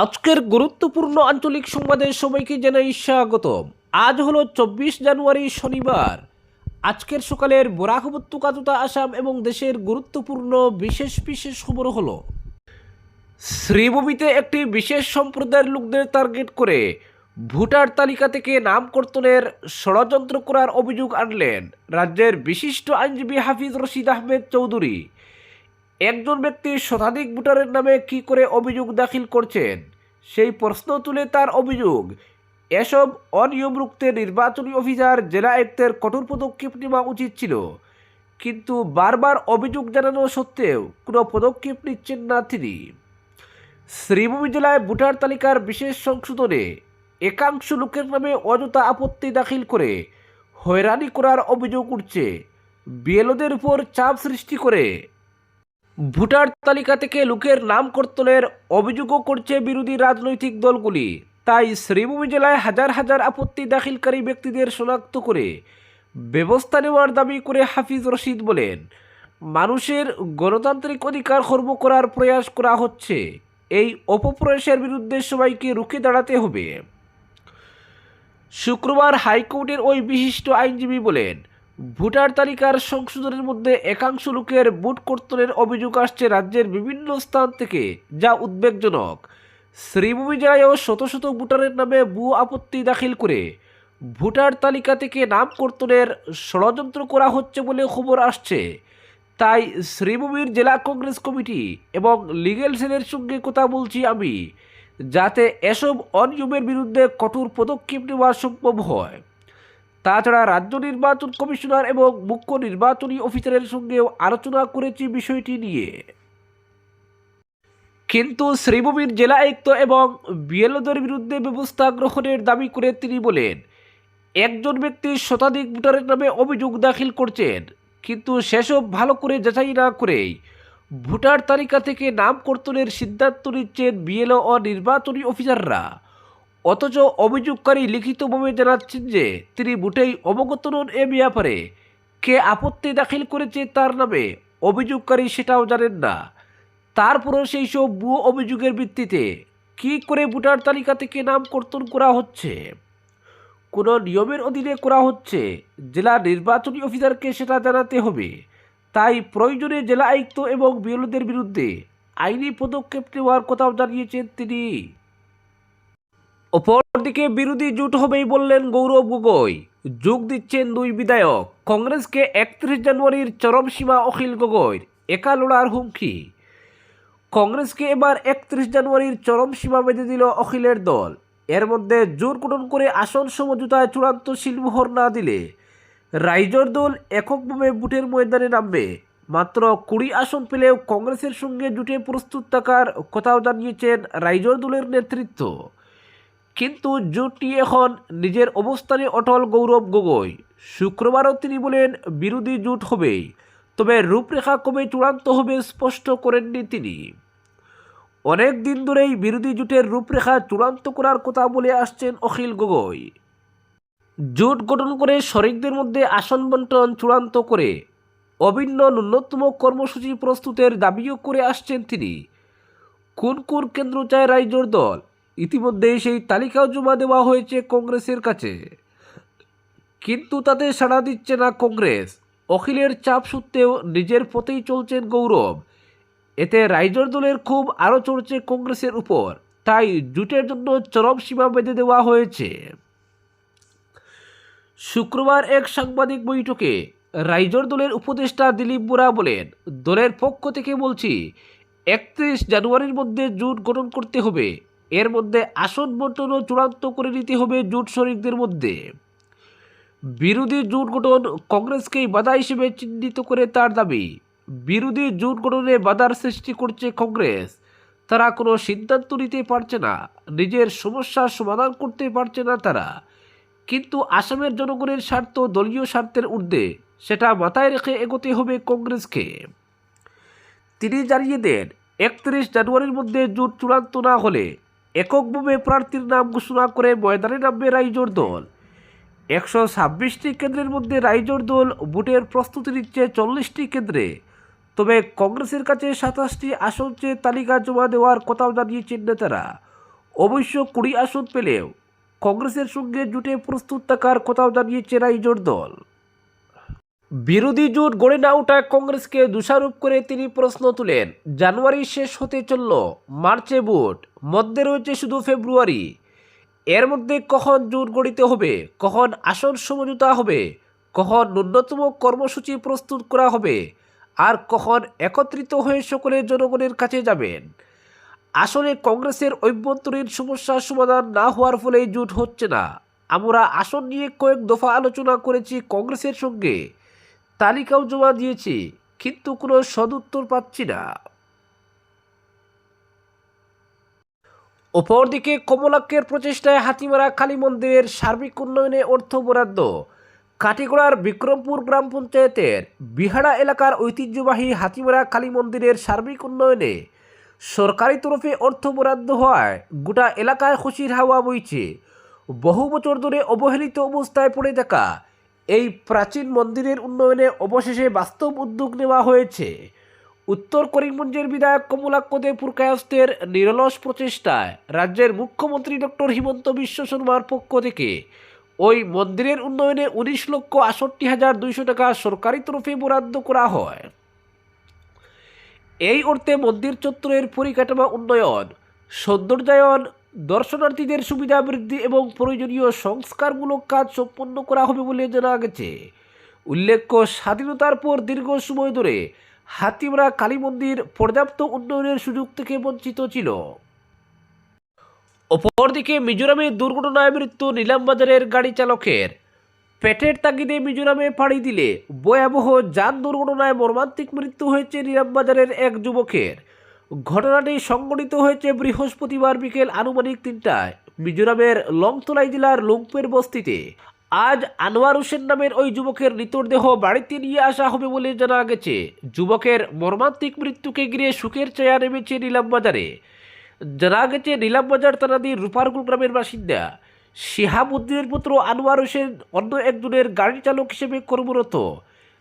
আজকের গুরুত্বপূর্ণ আঞ্চলিক সংবাদে সবাইকে জানাই স্বাগতম। আজ হলো 24 জানুয়ারি শনিবার। আজকের সকালের বরাক উপত্যকা তথা আসাম এবং দেশের গুরুত্বপূর্ণ বিশেষ বিশেষ খবর হলো, শ্রীভূমিতে একটি বিশেষ সম্প্রদায়ের লোকদের টার্গেট করে ভোটার তালিকা থেকে নাম কর্তনের ষড়যন্ত্র করার অভিযোগ আনলেন রাজ্যের বিশিষ্ট আইনজীবী হাফিজ রশিদ আহমেদ চৌধুরী। একজন ব্যক্তি শতাধিক ভোটারের নামে কি করে অভিযোগ দাখিল করছেন সেই প্রশ্ন তুলে তার অভিযোগ, এসব অনিয়ম রুখতে নির্বাচনী অফিসার জেলা আয়ুক্তের কঠোর পদক্ষেপ নেওয়া উচিত ছিল, কিন্তু বারবার অভিযোগ জানানো সত্ত্বেও কোনো পদক্ষেপ নিচ্ছেন না তিনি। শ্রীভূমি জেলায় ভোটার তালিকার বিশেষ সংশোধনে একাংশ লোকের নামে অযথা আপত্তি দাখিল করে হয়রানি করার অভিযোগ উঠছে। বিএলওদের উপর চাপ সৃষ্টি করে ভোটার তালিকা থেকে লোকের নাম কর্তনের অভিযোগও করছে বিরোধী রাজনৈতিক দলগুলি। তাই শ্রীভূমি জেলায় হাজার হাজার আপত্তি দাখিলকারী ব্যক্তিদের শনাক্ত করে ব্যবস্থা নেওয়ার দাবি করে হাফিজ রশিদ বলেন, মানুষের গণতান্ত্রিক অধিকার খর্ব করার প্রয়াস করা হচ্ছে। এই অপপ্রয়াসের বিরুদ্ধে সবাইকে রুখে দাঁড়াতে হবে। শুক্রবার হাইকোর্টের ওই বিশিষ্ট আইনজীবী বলেন, ভোটার তালিকার সংশোধনের মধ্যে একাংশ লোকের ভোট কর্তনের অভিযোগ আসছে রাজ্যের বিভিন্ন স্থান থেকে, যা উদ্বেগজনক। শ্রীভূমি জেলায়ও শত শত ভোটারের নামে ভুয়ো আপত্তি দাখিল করে ভোটার তালিকা থেকে নাম কর্তনের ষড়যন্ত্র করা হচ্ছে বলে খবর আসছে। তাই শ্রীভূমির জেলা কংগ্রেস কমিটি এবং লিগ্যাল সেলের সঙ্গে কথা বলছি আমি, যাতে এসব অনিয়মের বিরুদ্ধে কঠোর পদক্ষেপ নেওয়া সম্ভব হয়। তাছাড়া রাজ্য নির্বাচন কমিশনার এবং মুখ্য নির্বাচনী অফিসারের সঙ্গেও আলোচনা করেছি বিষয়টি নিয়ে, কিন্তু শ্রীভূমির জেলা আয়ুক্ত এবং বিএলওদের বিরুদ্ধে ব্যবস্থা গ্রহণের দাবি করে তিনি বলেন, একজন ব্যক্তি শতাধিক ভোটারের নামে অভিযোগ দাখিল করছেন, কিন্তু সেসব ভালো করে যাচাই না করেই ভোটার তালিকা থেকে নাম কর্তনের সিদ্ধান্ত নিচ্ছেন বিএলও ও নির্বাচনী অফিসাররা। অথচ অভিযোগকারী লিখিতভাবে জানাচ্ছেন যে তিনি মোটেই অবগত নন এ ব্যাপারে। কে আপত্তি দাখিল করেছে তার নামে অভিযোগকারী সেটাও জানেন না। তারপরও সেই সব ভুয়ো অভিযোগের ভিত্তিতে কী করে ভোটার তালিকা থেকে নাম কর্তন করা হচ্ছে, কোনো নিয়মের অধীনে করা হচ্ছে, জেলা নির্বাচনী অফিসারকে সেটা জানাতে হবে। তাই প্রয়োজনে জেলা আয়ুক্ত এবং বিএলওদের বিরুদ্ধে আইনি পদক্ষেপ নেওয়ার কথাও জানিয়েছেন তিনি। অপরদিকে বিরোধী জোট হবেই বললেন গৌরব গগৈ। যোগ দিচ্ছেন দুই বিধায়ক। কংগ্রেসকে 31 জানুয়ারির চরম সীমা অখিল গগৈর, একা লড়ার হুমকি। কংগ্রেসকে এবার 31 জানুয়ারির চরম সীমা বেঁধে দিল অখিলের দল। এর মধ্যে জোর গঠন করে আসন সমঝোতায় চূড়ান্ত সিলমোহর না দিলে রাইজোর দল এককভাবে ভোটের ময়দানে নামবে। মাত্র 20 আসন পেলেও কংগ্রেসের সঙ্গে জোটে প্রস্তুত থাকার কথাও জানিয়েছেন রাইজোর দলের নেতৃত্ব। কিন্তু জোট নিয়ে এখন নিজের অবস্থানে অটল গৌরব গগৈ। শুক্রবারও তিনি বলেন, বিরোধী জোট হবেই, তবে রূপরেখা কবে চূড়ান্ত হবে স্পষ্ট করেননি তিনি। অনেক দিন ধরেই বিরোধী জোটের রূপরেখা চূড়ান্ত করার কথা বলে আসছেন অখিল গগৈ। জোট গঠন করে শরিকদের মধ্যে আসন বন্টন চূড়ান্ত করে অভিন্ন ন্যূনতম কর্মসূচি প্রস্তুতের দাবিও করে আসছেন তিনি। কোন কোন কেন্দ্র চায় রাইজোর দল, ইতিমধ্যে সেই তালিকাও জমা দেওয়া হয়েছে কংগ্রেসের কাছে, কিন্তু তাতে সাড়া দিচ্ছে না কংগ্রেস। অখিলের চাপ সত্ত্বেও নিজের পথেই চলছেন গৌরব। এতে রাইজোর দলের ক্ষোভ আরও চড়ছে কংগ্রেসের উপর। তাই জোটের জন্য চরম সীমা বেঁধে দেওয়া হয়েছে। শুক্রবার এক সাংবাদিক বৈঠকে রাইজোর দলের উপদেষ্টা দিলীপ বোরা বলেন, দলের পক্ষ থেকে বলছি 31 জানুয়ারির মধ্যে জোট গঠন করতে হবে। এর মধ্যে আসন বন্টনও চূড়ান্ত করে নিতে হবে জোট শরিকদের মধ্যে। বিরোধী জোট গঠন কংগ্রেসকেই বাধা হিসেবে চিহ্নিত করে তার দাবি। বিরোধী জোট গঠনে বাধার সৃষ্টি করছে কংগ্রেস। তারা কোনো সিদ্ধান্ত নিতে পারছে না, নিজের সমস্যার সমাধান করতে পারছে না তারা। কিন্তু আসামের জনগণের স্বার্থ দলীয় স্বার্থের ঊর্ধ্বে, সেটা মাথায় রেখে এগোতে হবে কংগ্রেসকে। তিনি জানিয়ে দেন, 31 জানুয়ারির মধ্যে জোট চূড়ান্ত না হলে এককভাবে প্রার্থীর নাম ঘোষণা করে ময়দানে নামবে রাইজোর দল। 126টি কেন্দ্রের মধ্যে রাইজোর দল ভোটের প্রস্তুতি নিচ্ছে 40টি কেন্দ্রে। তবে কংগ্রেসের কাছে 27টি আসন চেয়ে তালিকা জমা দেওয়ার কথাও জানিয়েছেন নেতারা। অবশ্য 20 আসন পেলেও কংগ্রেসের সঙ্গে জোটে প্রস্তুত থাকার কথাও জানিয়েছে রাইজোর দল। বিরোধী জোট গড়ে না ওঠায় কংগ্রেসকে দোষারোপ করে তিনি প্রশ্ন তুলেন, জানুয়ারি শেষ হতে চলল, মার্চে ভোট, মধ্যে রয়েছে শুধু ফেব্রুয়ারি। এর মধ্যে কখন জোট গড়িতে হবে, কখন আসন সমঝোতা হবে, কখন ন্যূনতম কর্মসূচি প্রস্তুত করা হবে, আর কখন একত্রিত হয়ে সকলে জনগণের কাছে যাবেন। আসলে কংগ্রেসের অভ্যন্তরীণ সমস্যার সমাধান না হওয়ার ফলে জোট হচ্ছে না। আমরা আসন নিয়ে কয়েক দফা আলোচনা করেছি কংগ্রেসের সঙ্গে, তালিকাও জমা দিয়েছি, কিন্তু কোনো সদুত্তর পাচ্ছি না। অপরদিকে কমলাক্ষের প্রচেষ্টায় হাতিমারা কালী মন্দিরের সার্বিক উন্নয়নে অর্থ বরাদ্দ। কাটিগড়ার বিক্রমপুর গ্রাম পঞ্চায়েতের বিহাড়া এলাকার ঐতিহ্যবাহী হাতিমারা কালী মন্দিরের সার্বিক উন্নয়নে সরকারি তরফে অর্থ বরাদ্দ হওয়ায় গোটা এলাকায় খুশির হাওয়া বইছে। বহু বছর ধরে অবহেলিত অবস্থায় পড়ে থাকা এই প্রাচীন মন্দিরের উন্নয়নে অবশেষে বাস্তব উদ্যোগ নেওয়া হয়েছে। উত্তর করিমগঞ্জের বিধায়ক কমলাক্ষ দে পুরকায়স্থের নিরলস প্রচেষ্টায় রাজ্যের মুখ্যমন্ত্রী ডক্টর হিমন্ত বিশ্ব শর্মার পক্ষ থেকে ওই মন্দিরের উন্নয়নে 19,68,200 টাকা সরকারি তরফে বরাদ্দ করা হয়। এই অর্থে মন্দির চত্বরের পরিকাঠামো উন্নয়ন, সৌন্দর্যায়ন, দর্শনার্থীদের সুবিধা বৃদ্ধি এবং প্রয়োজনীয় সংস্কারমূলক কাজ সম্পন্ন করা হবে বলে জানা গেছে। উল্লেখ্য, স্বাধীনতার পর দীর্ঘ সময় ধরে হাতিমারা কালী মন্দির পর্যাপ্ত উন্নয়নের সুযোগ থেকে বঞ্চিত ছিল। অপরদিকে মিজোরামে দুর্ঘটনায় মৃত্যু নিলামবাজারের গাড়ি চালকের। পেটের তাগিদে মিজোরামে পাড়ি দিলে ভয়াবহ যান দুর্ঘটনায় মর্মান্তিক মৃত্যু হয়েছে নিলামবাজারের এক যুবকের। ঘটনাটি সংঘটিত হয়েছে বৃহস্পতিবার বিকেল আনুমানিক 3টায় মিজোরামের লংতলাই জেলার লুংপের বস্তিতে। আজ আনোয়ার হোসেন নামের ওই যুবকের মৃতদেহ বাড়িতে নিয়ে আসা হবে বলে জানা গেছে। যুবকের মর্মান্তিক মৃত্যুকে ঘিরে শোকের ছায়া নেমেছে নিলামবাজারে। জানা গেছে, নিলামবাজার থানাধীন রূপারগুল গ্রামের বাসিন্দা শিহাবুদ্দিনের পুত্র আনোয়ার হোসেন অন্য একজনের গাড়ি চালক হিসেবে কর্মরত।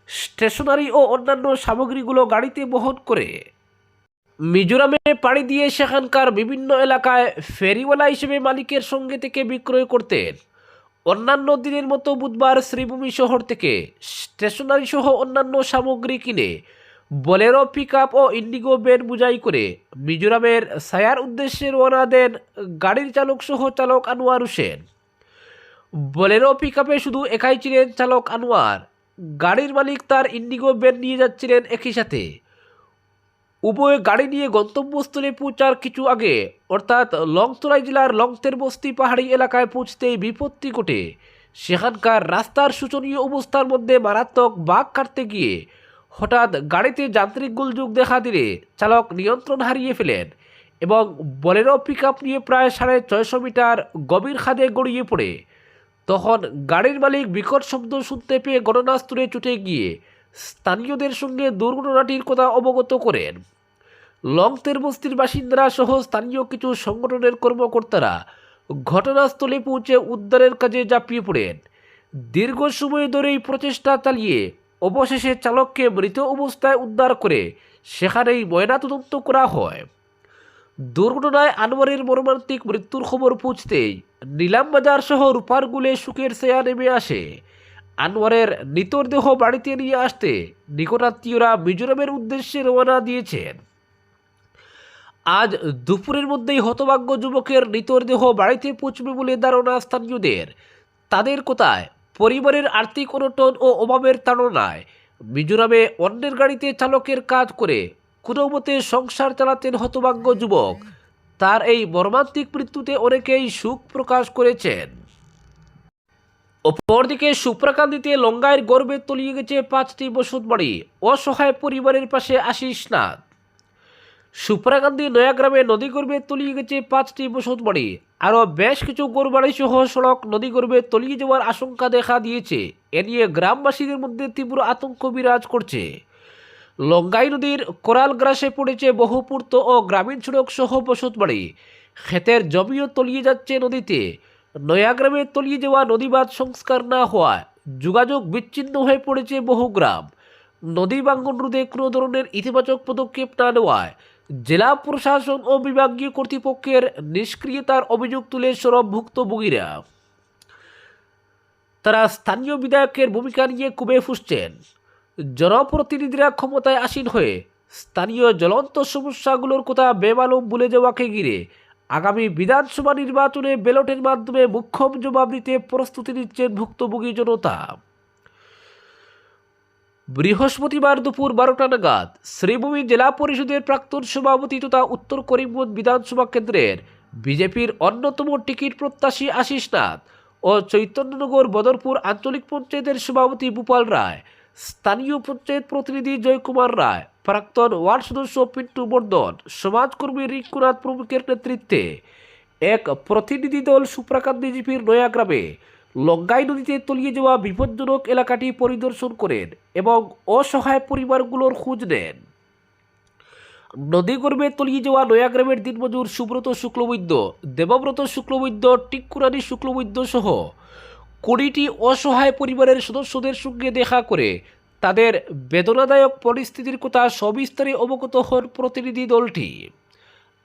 স্টেশনারি ও অন্যান্য সামগ্রীগুলো গাড়িতে বহন করে মিজোরামে পাড়ি দিয়ে সেখানকার বিভিন্ন এলাকায় ফেরিওয়ালা হিসেবে মালিকের সঙ্গে থেকে বিক্রয় করতেন। অন্যান্য দিনের মতো বুধবার শ্রীভূমি শহর থেকে স্টেশনারি সহ অন্যান্য সামগ্রী কিনে বোলেরো পিকআপ ও ইন্ডিগো ভ্যান বোঝাই করে মিজোরামের সায়ার উদ্দেশ্যে রওনা দেন গাড়ির চালক সহ চালক আনোয়ার হোসেন। বোলেরো পিকআপে শুধু একাই ছিলেন চালক আনোয়ার, গাড়ির মালিক তার ইন্ডিগো ভ্যান নিয়ে যাচ্ছিলেন একই সাথে। উভয় গাড়ি নিয়ে গন্তব্যস্থলে পৌঁছার কিছু আগে অর্থাৎ লংতলাই জেলার লংতের বস্তি পাহাড়ি এলাকায় পৌঁছতেই বিপত্তি ঘটে। সেখানকার রাস্তার শোচনীয় অবস্থার মধ্যে মারাত্মক বাঁক কাটতে গিয়ে হঠাৎ গাড়িতে যান্ত্রিক গোলযোগ দেখা দিলে চালক নিয়ন্ত্রণ হারিয়ে ফেলেন এবং বোলেরো পিকআপ নিয়ে প্রায় 650 মিটার গভীর খাদে গড়িয়ে পড়ে। তখন গাড়ির মালিক বিকট শব্দ শুনতে পেয়ে ঘটনাস্থলে ছুটে গিয়ে স্থানীয়দের সঙ্গে দুর্ঘটনাটির কথা অবগত করেন। লংতের বস্তির বাসিন্দারা সহ স্থানীয় কিছু সংগঠনের কর্মকর্তারা ঘটনাস্থলে পৌঁছে উদ্ধারের কাজে ঝাঁপিয়ে পড়েন। দীর্ঘ সময় ধরেই প্রচেষ্টা চালিয়ে অবশেষে চালককে মৃত অবস্থায় উদ্ধার করে সেখানেই ময়নাতদন্ত করা হয়। দুর্ঘটনায় আনোয়ারের মর্মান্তিক মৃত্যুর খবর পৌঁছতেই নিলামবাজার সহ রূপারগুলে শোকের ছায়া নেমে আসে। আনোয়ারের মৃতদেহ বাড়িতে নিয়ে আসতে নিকটাত্মীয়রা মিজোরামের উদ্দেশ্যে রওনা দিয়েছেন। আজ দুপুরের মধ্যেই হতভাগ্য যুবকের মৃতদেহ বাড়িতে পৌঁছবে বলে ধারণা স্থানীয়দের। তাদের কথায়, পরিবারের আর্থিক অনটন ও অভাবের তাড়নায় মিজোরামে অন্যের গাড়িতে চালকের কাজ করে কোনো মতে সংসার চালাতেন হতভাগ্য যুবক। তার এই মর্মান্তিক মৃত্যুতে অনেকেই শোক প্রকাশ করেছেন। অপরদিকে সুপ্রাকান্দিতে লঙ্গাইয়ের গর্বে তলিয়ে গেছে 5টি বসতবাড়ি, অসহায় পরিবারের পাশে আশিস নাথ। সুপ্রাকান্দি নয়াগ্রামে নদীগর্ভে তলিয়ে গেছে 5টি বসতবাড়ি, আরও বেশ কিছু গরবাড়ি সহ সড়ক নদীগর্ভে তলিয়ে যাওয়ার আশঙ্কা দেখা দিয়েছে। এ নিয়ে গ্রামবাসীদের মধ্যে তীব্র আতঙ্ক বিরাজ করছে। লঙ্গাই নদীর কোরাল গ্রাসে পড়েছে বহু পূর্ত ও গ্রামীণ সড়ক সহ বসতবাড়ি। ক্ষেতের জমিও তলিয়ে যাচ্ছে নদীতে। নয়াগ্রামে তলিয়ে যাওয়া নদীবাঁধ সংস্কার না হওয়ায় যোগাযোগ বিচ্ছিন্ন হয়ে পড়েছে বহু গ্রাম। নদী ভাঙ্গন রোধে কোনো ধরনের ইতিবাচক পদক্ষেপ না নেওয়ায় জেলা প্রশাসন ও বিভাগীয় কর্তৃপক্ষের নিষ্ক্রিয়তার অভিযোগ তুলে সরব ভুক্তভোগীরা। তারা স্থানীয় বিধায়কের ভূমিকা নিয়ে ক্ষোভে ফুঁসছেন। জনপ্রতিনিধিরা ক্ষমতায় আসীন হয়ে স্থানীয় জ্বলন্ত সমস্যাগুলোর কথা বেমালুম ভুলে যাওয়াকে ঘিরে আগামী বিধানসভা নির্বাচনে ব্যালটের মাধ্যমে মুখ্যম জবাব দিতে প্রস্তুতি নিচ্ছেন ভুক্তভোগী জনতা। বৃহস্পতিবার দুপুর 12টা নাগাদ শ্রীভূমি জেলা পরিষদের প্রাক্তন সভাপতি তথা উত্তর করিমগঞ্জ বিধানসভা কেন্দ্রের বিজেপির অন্যতম টিকিট প্রত্যাশী আশিস নাথ ও চৈতন্যনগর বদরপুর আঞ্চলিক পঞ্চায়েতের সভাপতি ভূপাল রায়, স্থানীয় পঞ্চায়েত প্রতিনিধি জয়কুমার রায়, প্রাক্তন ওয়ার্ড সদস্য পিন্টু বর্ধন, সমাজকর্মী রিঙ্কুনাথ প্রমুখের নেতৃত্বে এক প্রতিনিধি দল সুপ্রাকান্দি জিপির নয়াগ্রামে লঙ্গাই নদীতে তলিয়ে যাওয়া বিপজ্জনক এলাকাটি পরিদর্শন করেন এবং অসহায় পরিবারগুলোর খোঁজ নেন। নদীগর্ভে তলিয়ে যাওয়া নয়াগ্রামের দিনমজুর সুব্রত শুক্লবৈদ্য, দেবব্রত শুক্লবৈদ্য, টিক্কুরানী শুক্লবৈদ্য সহ 20টি অসহায় পরিবারের সদস্যদের সঙ্গে দেখা করে তাদের বেদনাদায়ক পরিস্থিতির কথা সবিস্তারে অবগত হন প্রতিনিধি দলটি।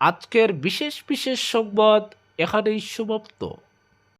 আজকের বিশেষ সংবাদ এখানেই সমাপ্ত।